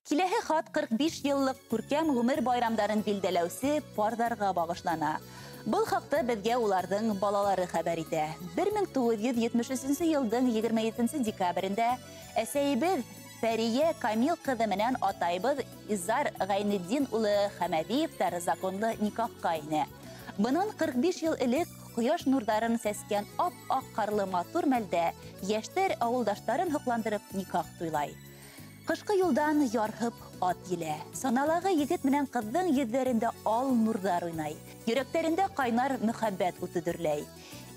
Киләһе хат 45 еллык күркәм гомер байрамдарын билдәләүсе парҙарға багышлана. Был хаҡта беҙгә уларҙың балалары хәбәр итә. 1973 йылдың 27 декабрендә әсәйебеҙ Фәрия Камил ҡыҙы менән атайбыҙ Изар Ғәйнетдин улы Хәмәдиевтәр законлы никахҡа инә. Бынан 45 йыл элек ҡояш нурҙарын сәскән ап-аҡ ҡарлы матур мәлдә йәштәр ауылдаштарын һоҡландырып никах туйлай. Ҡышҡы юлдан ярһып ат елә. Саналағы егет менән ҡыҙҙың йөҙҙәрендә ал нурҙар уйнай. Йөрәктәрендә ҡайнар мөхәббәт уты дөрләй.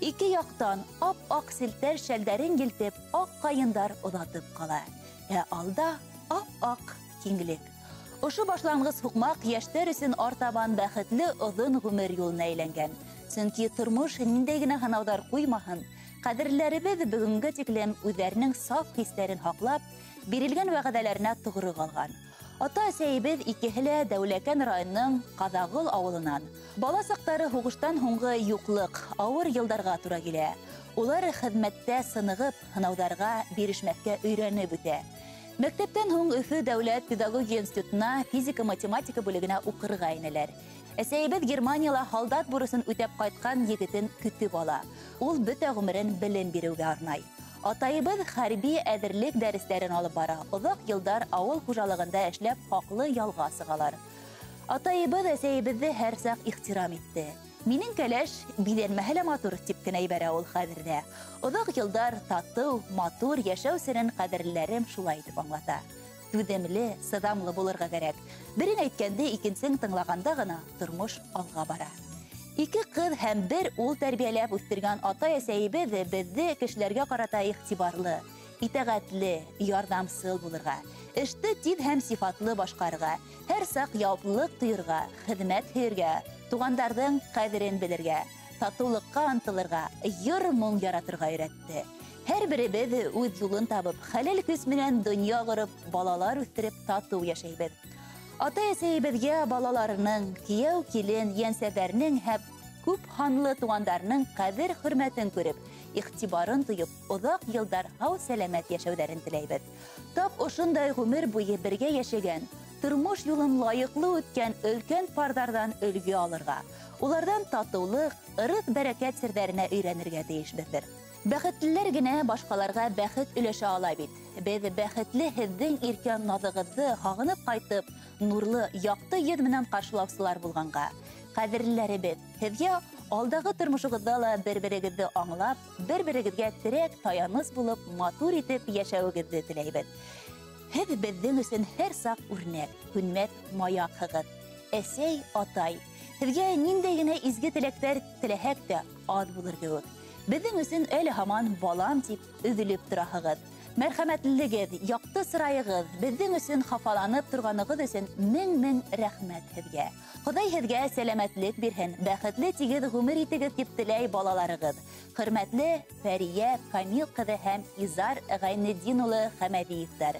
Ике яҡтан ап-аҡ селтәр шәлдәрен елтеп, аҡ ҡайындар оҙатып ҡала. Ә алда ап-аҡ киңлек. Ошо башланғыс һуҡмаҡ йәштәр өсөн артабан бәхетле оҙон ғүмер юлына әйләнгән. Сөнки тормош ниндәй генә һынауҙар ҡуймаһын, ҡәҙерләребеҙ бөгөнгә тиклем үҙҙәренең саф хистәрен һаҡлап, бирелгән вәғәҙәләренә тоғро ҡалған. Ата-әсәйебеҙ икеһе лә Дәүләкән районының Ҡаҙағыл ауылынан. Бала саҡтары һуғыштан һуңғы юҡлыҡ, ауыр йылдарға тура килә. Улар хеҙмәттә сынығып, һынауҙарға бирешмәккә өйрәнеп үтә. Мәктәптән һуң Өфө дәүләт педагогия институтына физика-математика бүлегенә уҡырға инәләр. Әсәйебеҙ Германияла һалдат бурысын үтәп ҡайтҡан егетен көтөп ала. Ул бөтә ғүмерен белем биреүгә арнай. Атайыбыҙ хәрби әҙерлек дәрестәрен алып бара. Оҙаҡ йылдар ауыл хужалығында эшләп хаҡлы ялға сығалар. Атайыбыҙ әсәйебеҙҙе һәр саҡ ихтирам итте. Минең кәләш биҙәнмәһә лә матур тип кенә ебәрә ул хәҙерҙә. Оҙаҡ йылдар татыу, матур йәшәү серен ҡәҙерлеләрем шулай итеп аңлата. Түҙемле, сыҙамлы булырға кәрәк. Берен әйткәнде икенсен тыңлағанда ғына тормош алға бара. Ике ҡыҙ һәм бер ул тәрбиәләп үҫтергән ата-әсәйебеҙ беҙҙе кешеләргә ҡарата иғтибарлы, итәғәтле, ярҙамсыл булырға, эште тиҙ һәм сифатлы башҡарырға, һәр саҡ яуаплылыҡ тойорға, хеҙмәт һөйөргә, туғандарҙың ҡәҙерен белергә, татыулыҡҡа ынтылырға, йыр-моң яратырға өйрәтте. Һәр беребеҙ үҙ юлын табып, хәләл көс менән донъя ҡороп, балалар үҫтереп татыу йәшәйбеҙ. Ата-әсәйебеҙгә балаларының, кейәү килен, йәнсәҙәренең һәм күп һанлы туғандарының ҡәҙер-хөрмәтен күреп, иғтибарын тойоп, оҙаҡ йылдар һау-сәләмәт йәшәүҙәрен теләйбеҙ. Тап ошондай ғүмер буйы бергә йәшәгән, тормош юлын лайыҡлы үткән өлкән парҙарҙан өлгө алырға, уларҙан татыулыҡ, ырыҫ-бәрәкәт серҙәренә өйрәнергә тейешбеҙҙер. Бәхетлеләр генә башҡаларға бәхет өләшә ала бит. Беҙ бәхетле һеҙҙең иркән наҙығыҙҙы һағынып ҡайтып, нурлы, яҡты йөҙ менән ҡаршылаусылар булғанға. Ҡәҙерлеләребеҙ, һеҙгә алдағы тормошоғоҙҙа ла бер-берегеҙҙе аңлап, бер-берегеҙгә терәк, таяныс булып, матур итеп йәшәүегеҙҙе теләйбеҙ. Һеҙ беҙҙең өсөн һәр саҡ үрнәк, һүнмәҫ маяҡһығыҙ. Әсәй, атай, һеҙгә ниндәй генә изге теләктәр теләһәк тә аҙ булыр кеүек. Беҙҙең өсөн әле һаман балам тип өҙөлөп тораһығыҙ. Мәрхәмәтлелегеҙ, яҡты сырайығыҙ, беҙҙең өсөн хафаланып торғанығыҙ өсөн мең-мең рәхмәт һеҙгә. Хоҙай һеҙгә сәләмәтлек бирһен, бәхетле тигеҙ ғүмер итегеҙ тип теләй балаларығыҙ. Хөрмәтле Фәрия Камил ҡыҙы һәм Изар Ғәйнетдин улы Хәмәдиевтәр.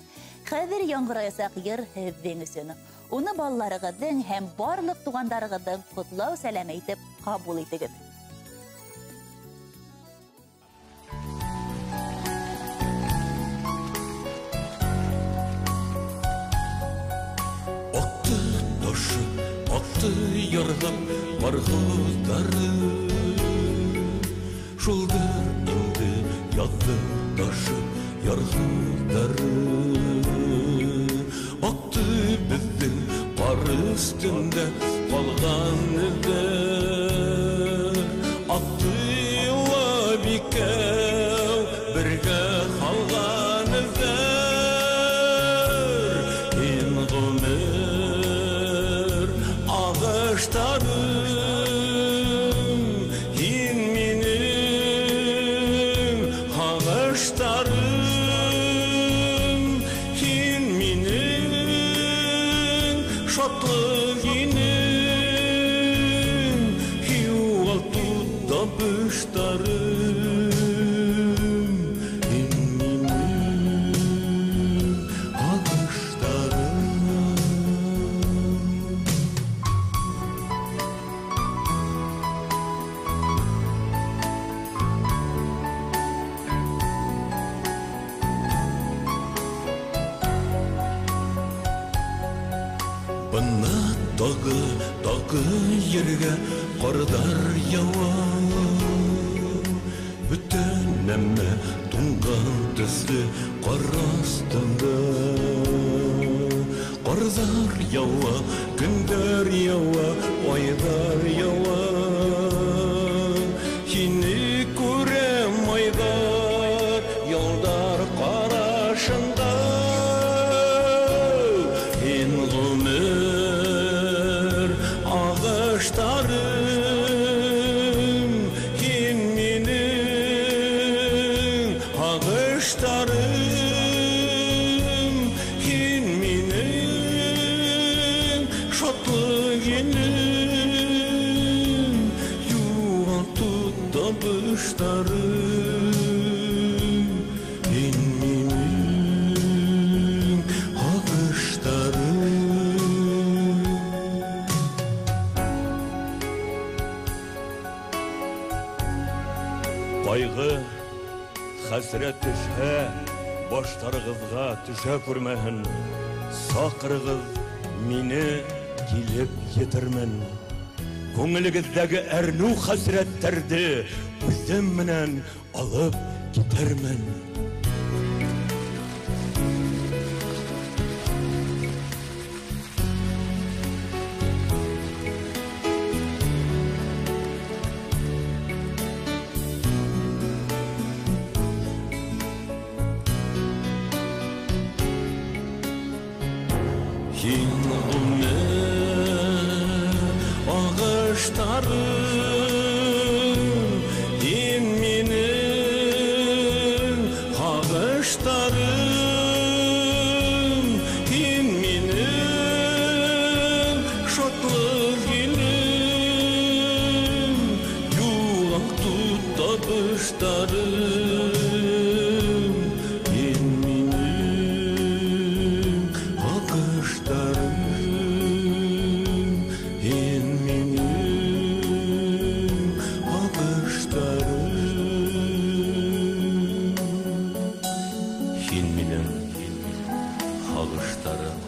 Хәҙер яңғыраясаҡ йыр һеҙҙең өсөн. Уны балаларығыҙҙың һәм барлыҡ туғандарығыҙҙың ҡотлау сәләме итеп ҡабул итегеҙ. Атты ярғап барғылдары, шулдар инде яҙҙы ташып ярғылдары. Атты беҙҙең ҡар өҫтөндә ҡалған эҙҙәр, атты илап икәү бергә ҡалған эҙҙәр. Һин ағыштарым, һин минең ағыштарым, һин минең шатлыҡ инең, юғалту табыштарым, һин минең ағыштарым. 19 Бына тағы ерге қардар яуа. Бүтін әмі тұңған түсі қар астында. Қардар яуа, күндер яуа, айдар яуа. Сені көрем айдар, елдар қарашында. Ен ғұмыр ағыштарым, ен менің ағыштарым, ен менің шотлы енім, юғалту табыштарым, ен менің ағыштарым. Қайғы, хәсрет түшә, баштарығызға түшә күрмәһен. Сақырығыз мине килеп етермен. Күңелегездәге әрнү хәсрәттәрде үзем менән алып китермен. Ен ғұмыр ағыштарым, ен менің ағыштарым, ен менің шотлы елім, юғалту табыштарым, ен менің ағыштарым, ен менің ағыштарым, ен менің ағыштарым.